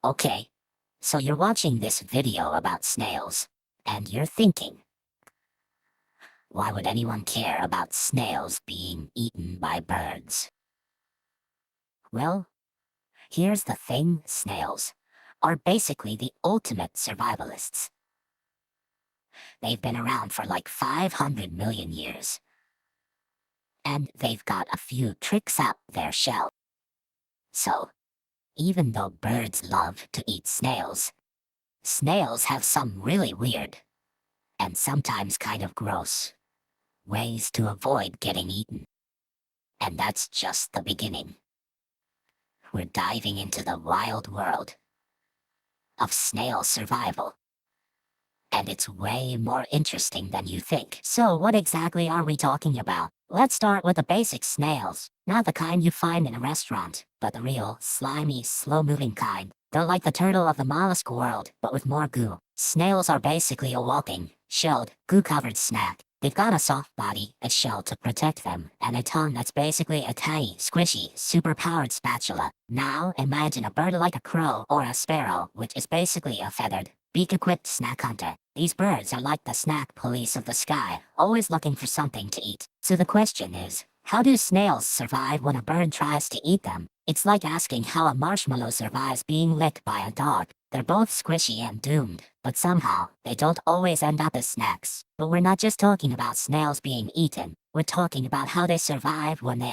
Okay, so you're watching this video about snails, and you're thinking, why would anyone care about snails being eaten by birds? Well, here's the thing, snails are basically the ultimate survivalists. They've been around for like 500 million years, and they've got a few tricks up their shell. So, even though birds love to eat snails, snails have some really weird, and sometimes kind of gross, ways to avoid getting eaten. And that's just the beginning. We're diving into the wild world of snail survival. And it's way more interesting than you think. So what exactly are we talking about? Let's start with the basic snails. Not the kind you find in a restaurant, but the real, slimy, slow-moving kind. They're like the turtle of the mollusk world, but with more goo. Snails are basically a walking, shelled, goo-covered snack. They've got a soft body, a shell to protect them, and a tongue that's basically a tiny, squishy, super-powered spatula. Now, imagine a bird like a crow or a sparrow, which is basically a feathered, beak-equipped snack hunter. These birds are like the snack police of the sky, always looking for something to eat. So the question is, how do snails survive when a bird tries to eat them? It's like asking how a marshmallow survives being licked by a dog. They're both squishy and doomed, but somehow, they don't always end up as snacks. But we're not just talking about snails being eaten. We're talking about how they survive when they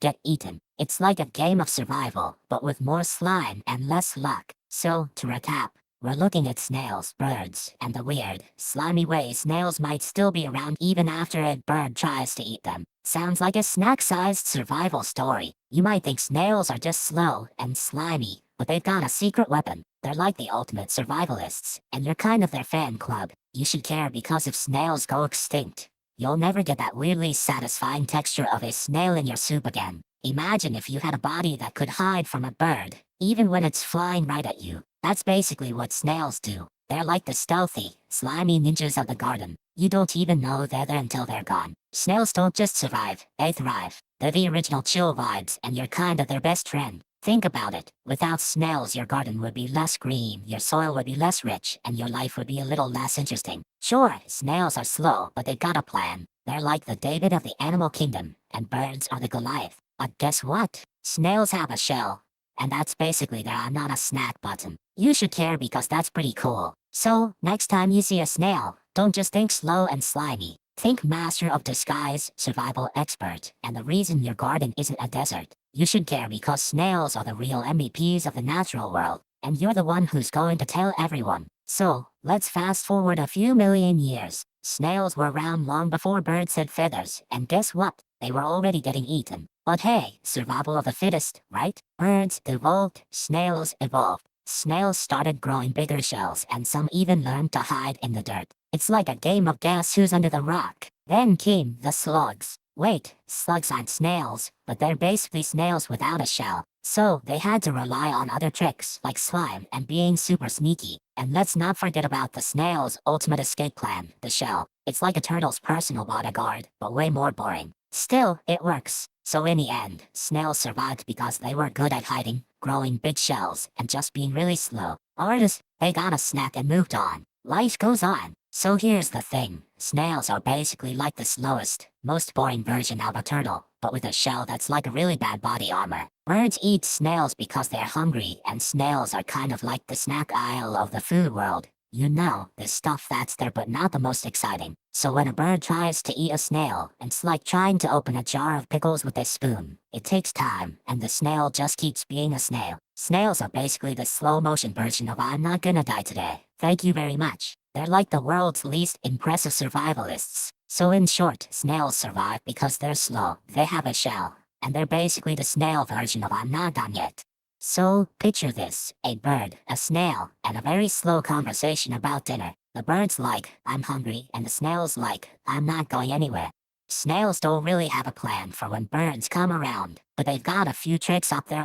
get eaten. It's like a game of survival, but with more slime and less luck. So, to recap, we're looking at snails, birds, and the weird, slimy way snails might still be around even after a bird tries to eat them. Sounds like a snack-sized survival story. You might think snails are just slow and slimy, but they've got a secret weapon. They're like the ultimate survivalists, and you're kind of their fan club. You should care because if snails go extinct, you'll never get that weirdly satisfying texture of a snail in your soup again. Imagine if you had a body that could hide from a bird, even when it's flying right at you. That's basically what snails do. They're like the stealthy, slimy ninjas of the garden. You don't even know they're there until they're gone. Snails don't just survive, they thrive. They're the original chill vibes, and you're kinda their best friend. Think about it. Without snails, your garden would be less green, your soil would be less rich, and your life would be a little less interesting. Sure, snails are slow, but they've got a plan. They're like the David of the animal kingdom, and birds are the Goliath. But guess what? Snails have a shell. And that's basically their I'm not a snack button. You should care because that's pretty cool. So, next time you see a snail, don't just think slow and slimy. Think master of disguise, survival expert, and the reason your garden isn't a desert. You should care because snails are the real MVPs of the natural world, and you're the one who's going to tell everyone. So, let's fast forward a few million years. Snails were around long before birds had feathers, and guess what? They were already getting eaten. But hey, survival of the fittest, right? Birds evolved, snails evolved. Snails started growing bigger shells, and some even learned to hide in the dirt. It's like a game of guess who's under the rock. Then came the slugs. Wait, slugs aren't snails, but they're basically snails without a shell. So they had to rely on other tricks, like slime and being super sneaky. And let's not forget about the snail's ultimate escape plan, the shell. It's like a turtle's personal bodyguard, but way more boring. Still, it works. So in the end, snails survived because they were good at hiding, growing big shells, and just being really slow. Artists, they got a snack and moved on. Life goes on. So here's the thing. Snails are basically like the slowest, most boring version of a turtle, but with a shell that's like a really bad body armor. Birds eat snails because they're hungry, and snails are kind of like the snack aisle of the food world. You know, the stuff that's there but not the most exciting. So when a bird tries to eat a snail, it's like trying to open a jar of pickles with a spoon. It takes time, and the snail just keeps being a snail. Snails are basically the slow-motion version of I'm not gonna die today. Thank you very much. They're like the world's least impressive survivalists. So in short, snails survive because they're slow, they have a shell, and they're basically the snail version of I'm not done yet. So, picture this, a bird, a snail, and a very slow conversation about dinner. The bird's like, I'm hungry, and the snail's like, I'm not going anywhere. Snails don't really have a plan for when birds come around, but they've got a few tricks up their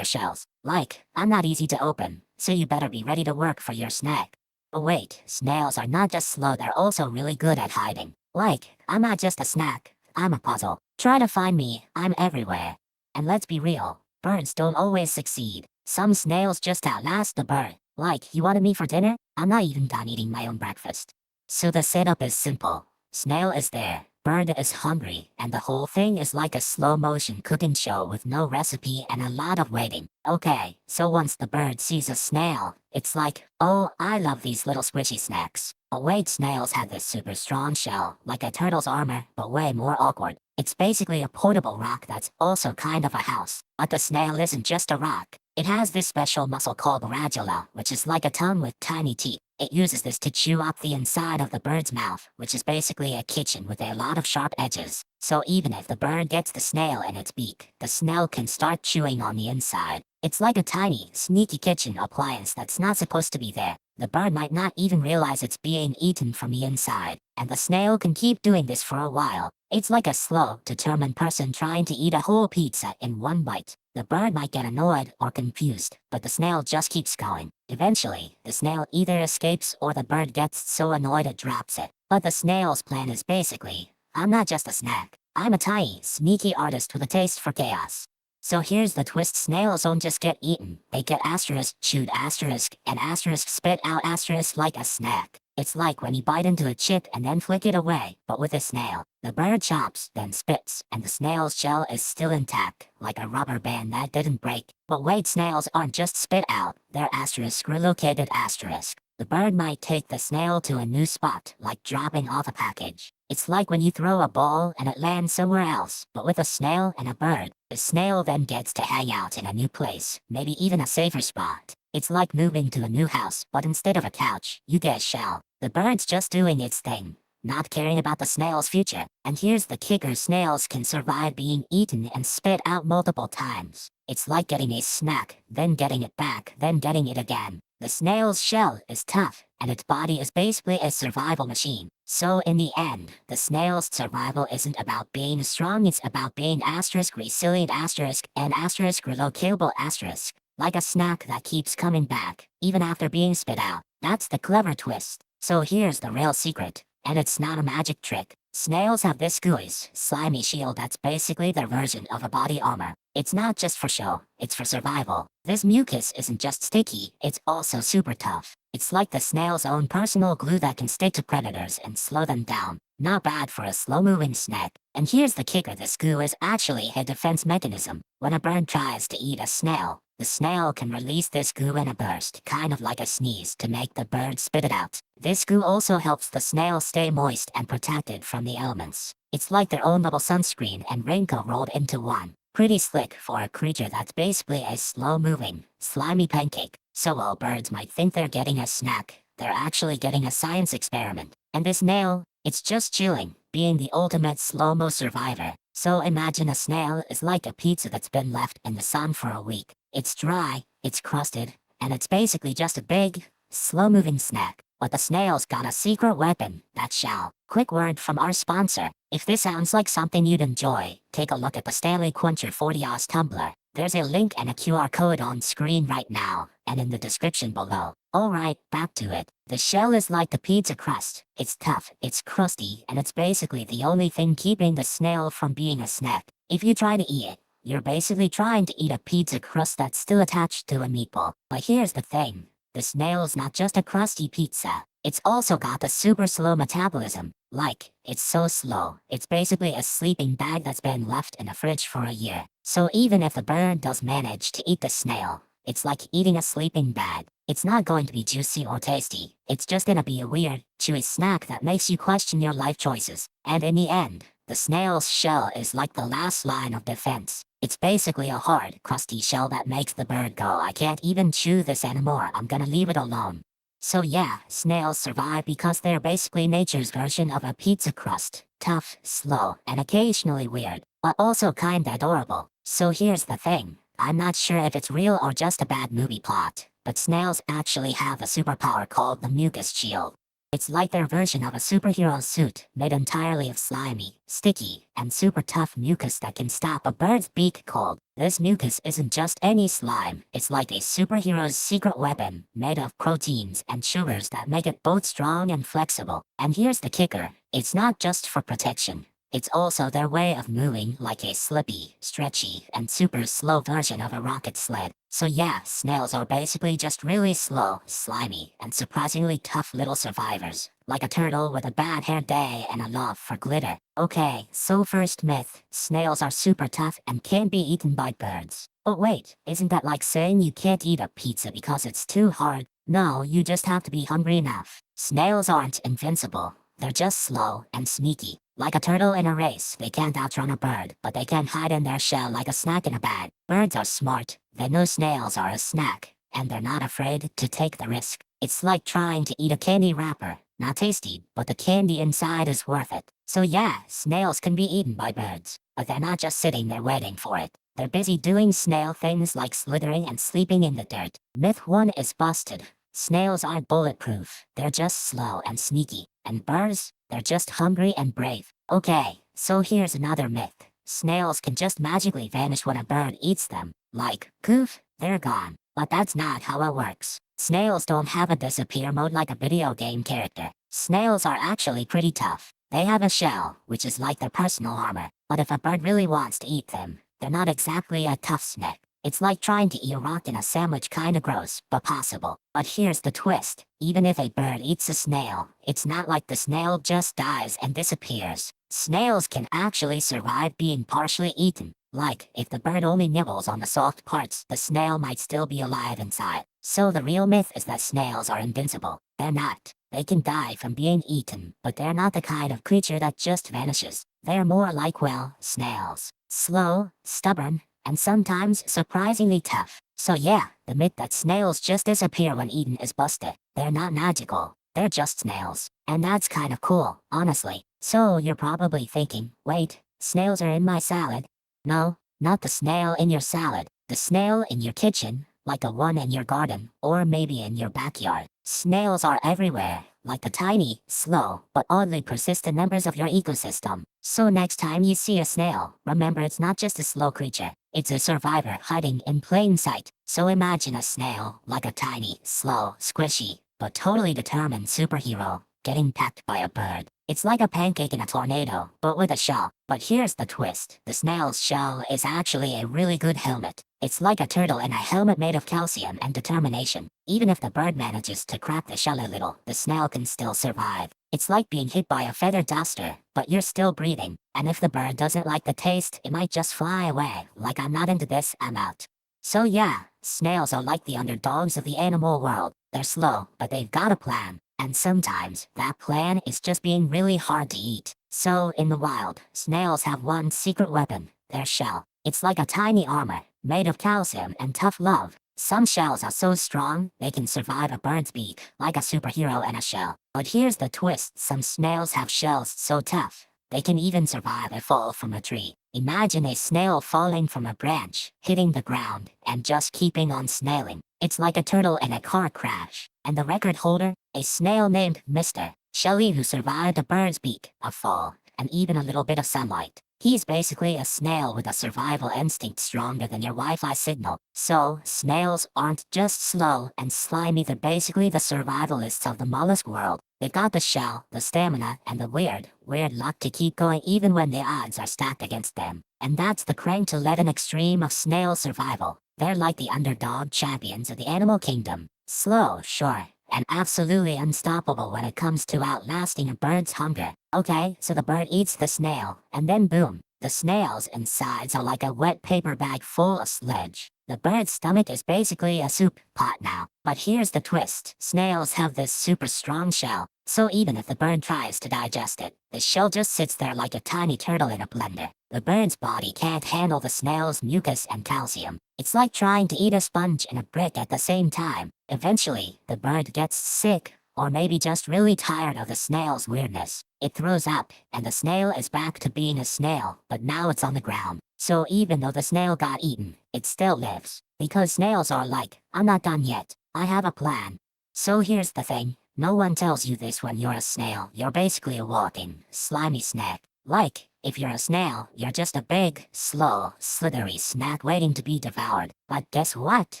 shells. Like, I'm not easy to open, so you better be ready to work for your snack. But wait, snails are not just slow, they're also really good at hiding. Like, I'm not just a snack, I'm a puzzle. Try to find me, I'm everywhere. And let's be real. Birds don't always succeed. Some snails just outlast the bird. Like, you wanted me for dinner? I'm not even done eating my own breakfast. So the setup is simple. Snail is there, bird is hungry, and the whole thing is like a slow-motion cooking show with no recipe and a lot of waiting. Okay, so once the bird sees a snail, it's like, oh, I love these little squishy snacks. But wait, snails have this super strong shell, like a turtle's armor, but way more awkward. It's basically a portable rock that's also kind of a house. But the snail isn't just a rock. It has this special muscle called radula, which is like a tongue with tiny teeth. It uses this to chew up the inside of the bird's mouth, which is basically a kitchen with a lot of sharp edges. So even if the bird gets the snail in its beak, the snail can start chewing on the inside. It's like a tiny, sneaky kitchen appliance that's not supposed to be there. The bird might not even realize it's being eaten from the inside, and the snail can keep doing this for a while. It's like a slow, determined person trying to eat a whole pizza in one bite. The bird might get annoyed or confused, but the snail just keeps going. Eventually, the snail either escapes or the bird gets so annoyed it drops it. But the snail's plan is basically, I'm not just a snack. I'm a tiny, sneaky artist with a taste for chaos. So here's the twist: snails don't just get eaten, they get asterisk chewed asterisk and asterisk spit out asterisk like a snack. It's like when you bite into a chip and then flick it away, but with a snail. The bird chops, then spits, and the snail's shell is still intact, like a rubber band that didn't break. But wait, snails aren't just spit out, they're asterisk relocated asterisk. The bird might take the snail to a new spot, like dropping off a package. It's like when you throw a ball and it lands somewhere else, but with a snail and a bird. The snail then gets to hang out in a new place, maybe even a safer spot. It's like moving to a new house, but instead of a couch, you get a shell. The bird's just doing its thing, not caring about the snail's future. And here's the kicker: snails can survive being eaten and spit out multiple times. It's like getting a snack, then getting it back, then getting it again. The snail's shell is tough, and its body is basically a survival machine. So in the end, the snail's survival isn't about being strong, it's about being asterisk resilient asterisk and asterisk relocatable asterisk. Like a snack that keeps coming back, even after being spit out. That's the clever twist. So here's the real secret, and it's not a magic trick. Snails have this gooey, slimy shield that's basically their version of a body armor. It's not just for show, it's for survival. This mucus isn't just sticky, it's also super tough. It's like the snail's own personal glue that can stick to predators and slow them down. Not bad for a slow-moving snack. And here's the kicker: this goo is actually a defense mechanism. When a bird tries to eat a snail, the snail can release this goo in a burst, kind of like a sneeze, to make the bird spit it out. This goo also helps the snail stay moist and protected from the elements. It's like their own little sunscreen and raincoat rolled into one. Pretty slick for a creature that's basically a slow-moving, slimy pancake. So while birds might think they're getting a snack, they're actually getting a science experiment. And this snail, it's just chilling, being the ultimate slow-mo survivor. So imagine a snail is like a pizza that's been left in the sun for a week. It's dry, it's crusted, and it's basically just a big, slow-moving snack. But the snail's got a secret weapon, that shell. Quick word from our sponsor. If this sounds like something you'd enjoy, take a look at the Stanley Quencher 40 tumbler. There's a link and a QR code on screen right now, and in the description below. Alright, back to it. The shell is like the pizza crust. It's tough, it's crusty, and it's basically the only thing keeping the snail from being a snack. If you try to eat it, you're basically trying to eat a pizza crust that's still attached to a meatball. But here's the thing. The snail's not just a crusty pizza. It's also got a super slow metabolism. Like, it's so slow, it's basically a sleeping bag that's been left in a fridge for a year. So even if the bird does manage to eat the snail, it's like eating a sleeping bag. It's not going to be juicy or tasty. It's just gonna be a weird, chewy snack that makes you question your life choices. And in the end, the snail's shell is like the last line of defense. It's basically a hard, crusty shell that makes the bird go, I can't even chew this anymore, I'm gonna leave it alone. So yeah, snails survive because they're basically nature's version of a pizza crust. Tough, slow, and occasionally weird, but also kinda adorable. So here's the thing. I'm not sure if it's real or just a bad movie plot, but snails actually have a superpower called the mucus shield. It's like their version of a superhero suit, made entirely of slimy, sticky, and super tough mucus that can stop a bird's beak cold. This mucus isn't just any slime, it's like a superhero's secret weapon, made of proteins and sugars that make it both strong and flexible. And here's the kicker, it's not just for protection. It's also their way of moving like a slippy, stretchy, and super slow version of a rocket sled. So yeah, snails are basically just really slow, slimy, and surprisingly tough little survivors. Like a turtle with a bad hair day and a love for glitter. Okay, so first myth, snails are super tough and can't be eaten by birds. But wait, isn't that like saying you can't eat a pizza because it's too hard? No, you just have to be hungry enough. Snails aren't invincible. They're just slow and sneaky. Like a turtle in a race, they can't outrun a bird, but they can hide in their shell like a snack in a bag. Birds are smart. They know snails are a snack, and they're not afraid to take the risk. It's like trying to eat a candy wrapper. Not tasty, but the candy inside is worth it. So yeah, snails can be eaten by birds, but they're not just sitting there waiting for it. They're busy doing snail things like slithering and sleeping in the dirt. Myth 1 is busted. Snails aren't bulletproof. They're just slow and sneaky. And birds? They're just hungry and brave. Okay, so here's another myth. Snails can just magically vanish when a bird eats them. Like, poof, they're gone. But that's not how it works. Snails don't have a disappear mode like a video game character. Snails are actually pretty tough. They have a shell, which is like their personal armor. But if a bird really wants to eat them, they're not exactly a tough snack. It's like trying to eat a rock in a sandwich, kinda gross, but possible. But here's the twist. Even if a bird eats a snail, it's not like the snail just dies and disappears. Snails can actually survive being partially eaten. Like, if the bird only nibbles on the soft parts, the snail might still be alive inside. So the real myth is that snails are invincible. They're not. They can die from being eaten, but they're not the kind of creature that just vanishes. They're more like, well, snails. Slow, stubborn, and sometimes surprisingly tough. So yeah, the myth that snails just disappear when eaten is busted. They're not magical. They're just snails. And that's kind of cool, honestly. So you're probably thinking, wait, snails are in my salad? No, not the snail in your salad. The snail in your kitchen, like the one in your garden, or maybe in your backyard. Snails are everywhere, like the tiny, slow, but oddly persistent members of your ecosystem. So next time you see a snail, remember it's not just a slow creature. It's a survivor hiding in plain sight. So imagine a snail, like a tiny, slow, squishy, but totally determined superhero, getting pecked by a bird. It's like a pancake in a tornado, but with a shell. But here's the twist. The snail's shell is actually a really good helmet. It's like a turtle in a helmet made of calcium and determination. Even if the bird manages to crack the shell a little, the snail can still survive. It's like being hit by a feather duster, but you're still breathing. And if the bird doesn't like the taste, it might just fly away. Like, I'm not into this, I'm out. So yeah, snails are like the underdogs of the animal world. They're slow, but they've got a plan. And sometimes, that plan is just being really hard to eat. So, in the wild, snails have one secret weapon, their shell. It's like a tiny armor, made of calcium and tough love. Some shells are so strong, they can survive a bird's beak, like a superhero in a shell. But here's the twist, some snails have shells so tough, they can even survive a fall from a tree. Imagine a snail falling from a branch, hitting the ground, and just keeping on snailing. It's like a turtle in a car crash. And the record holder? A snail named Mr. Shelley, who survived a bird's beak, a fall, and even a little bit of sunlight. He's basically a snail with a survival instinct stronger than your Wi-Fi signal. So, snails aren't just slow and slimy, they're basically the survivalists of the mollusk world. They've got the shell, the stamina, and the weird luck to keep going even when the odds are stacked against them. And that's the crank to let an extreme of snail survival. They're like the underdog champions of the animal kingdom. Slow, sure, and absolutely unstoppable when it comes to outlasting a bird's hunger. Okay, so the bird eats the snail, and then boom, the snail's insides are like a wet paper bag full of sludge. The bird's stomach is basically a soup pot now. But here's the twist. Snails have this super strong shell, so even if the bird tries to digest it, the shell just sits there like a tiny turtle in a blender. The bird's body can't handle the snail's mucus and calcium. It's like trying to eat a sponge and a brick at the same time. Eventually, the bird gets sick, or maybe just really tired of the snail's weirdness. It throws up, and the snail is back to being a snail, but now it's on the ground. So even though the snail got eaten, it still lives. Because snails are like, I'm not done yet, I have a plan. So here's the thing, no one tells you this when you're a snail. You're basically a walking, slimy snack. Like, if you're a snail, you're just a big, slow, slithery snack waiting to be devoured. But guess what?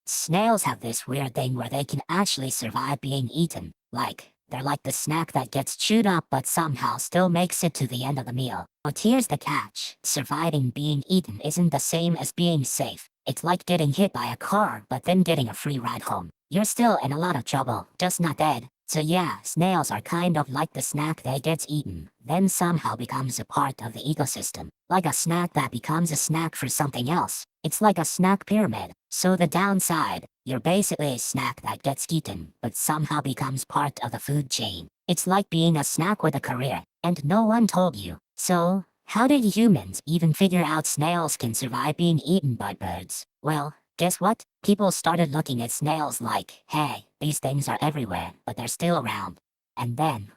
Snails have this weird thing where they can actually survive being eaten. Like, They're like the snack that gets chewed up but somehow still makes it to the end of the meal. But here's the catch. Surviving being eaten isn't the same as being safe. It's like getting hit by a car but then getting a free ride home. You're still in a lot of trouble, just not dead. So yeah, snails are kind of like the snack that gets eaten, then somehow becomes a part of the ecosystem. Like a snack that becomes a snack for something else. It's like a snack pyramid. So the downside, you're basically a snack that gets eaten, but somehow becomes part of the food chain. It's like being a snack with a career, and no one told you. So, how did humans even figure out snails can survive being eaten by birds? Well, guess what? People started looking at snails like, hey, these things are everywhere, but they're still around. And then,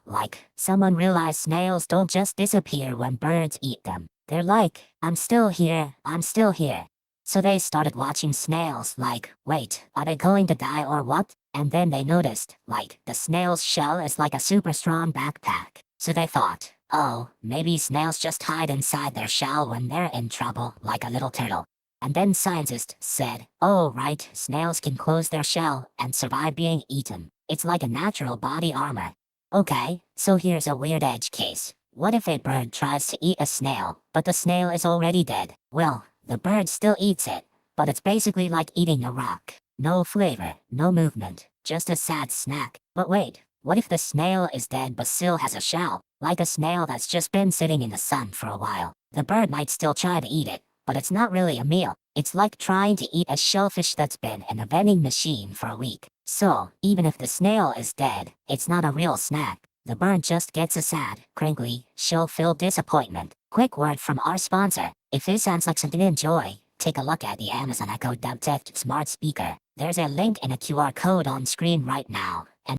someone realized snails don't just disappear when birds eat them. They're like, I'm still here, I'm still here. So they started watching snails like, wait, are they going to die or what? And then they noticed, the snail's shell is like a super strong backpack. So they thought, oh, maybe snails just hide inside their shell when they're in trouble, like a little turtle. And then scientists said, oh right, snails can close their shell and survive being eaten. It's like a natural body armor. Okay, so here's a weird edge case. What if a bird tries to eat a snail, but the snail is already dead? Well, the bird still eats it, but it's basically like eating a rock. No flavor, no movement, just a sad snack. But wait, what if the snail is dead but still has a shell? Like a snail that's just been sitting in the sun for a while. The bird might still try to eat it, but it's not really a meal. It's like trying to eat a shellfish that's been in a vending machine for a week. So, even if the snail is dead, it's not a real snack. The bird just gets a sad, crinkly, shell-filled disappointment. Quick word from our sponsor. If this sounds like something to enjoy, take a look at the Amazon Echo Dubtect smart speaker. There's a link and a QR code on screen right now.